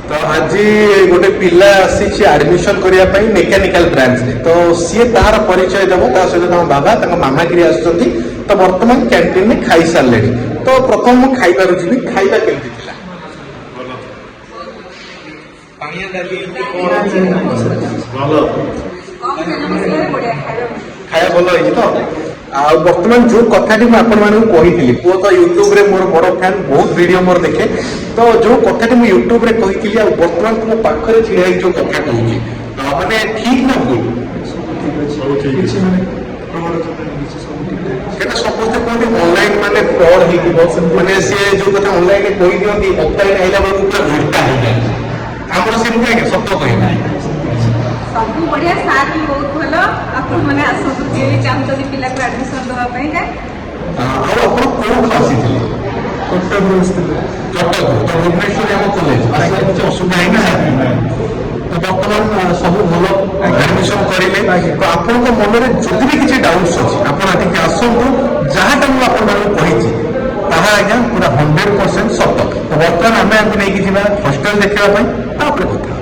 तो आज गोटे पिला आसी आडमिशन करने मेकानिकल ब्रांच रे तो सी तार परिचय देव सहित बाबा मामा गिरी आसुँच तो बर्तमान कैंटीन में खाई सारे तो प्रथम मुझे खाइबार जी खाଇବା केमती थिला खाया भल होई तो आ वर्तमान जो कथाटी मुझे आपण मानक कही पुओ तो यूट्यूब रे मोर बड़ फैन बहुत वीडियो मोर देखे तो जो कथाटी मुझे यूट्यूब रे कही वर्तमान तुम पाखरे छिड़ा जो कथा कहूँ माने ठीक ना भूल समस्ते कहते ऑनलाइन माने फ्रॉड माने सी जो कथा ऑनलाइन कही दिखती ऑफलाइन आइला बेलू पूरा घंटा हो जाए आमर सेमती आगे सत कह सब बढ़िया सार भी बहुत भल आपन माने आसतु जे चाहतनी पिला को एडमिशन दवा पई का आपण कोन खासी थिले कटक रोस्ते कटक तो भुवनेश्वर हम कॉलेज आसा कुछ असुविधा है ना तो वर्तमान सब भल एडमिशन करिले तो आपन को मन रे जति भी किछि डाउट्स अछि आपण आति के आसंतु जहाटा मु आपण माने कहिछि ताहा आज्ञा पूरा 100% सत्य तो वर्तमान आमे आमे नै कि हॉस्टल देखिबा पई तापर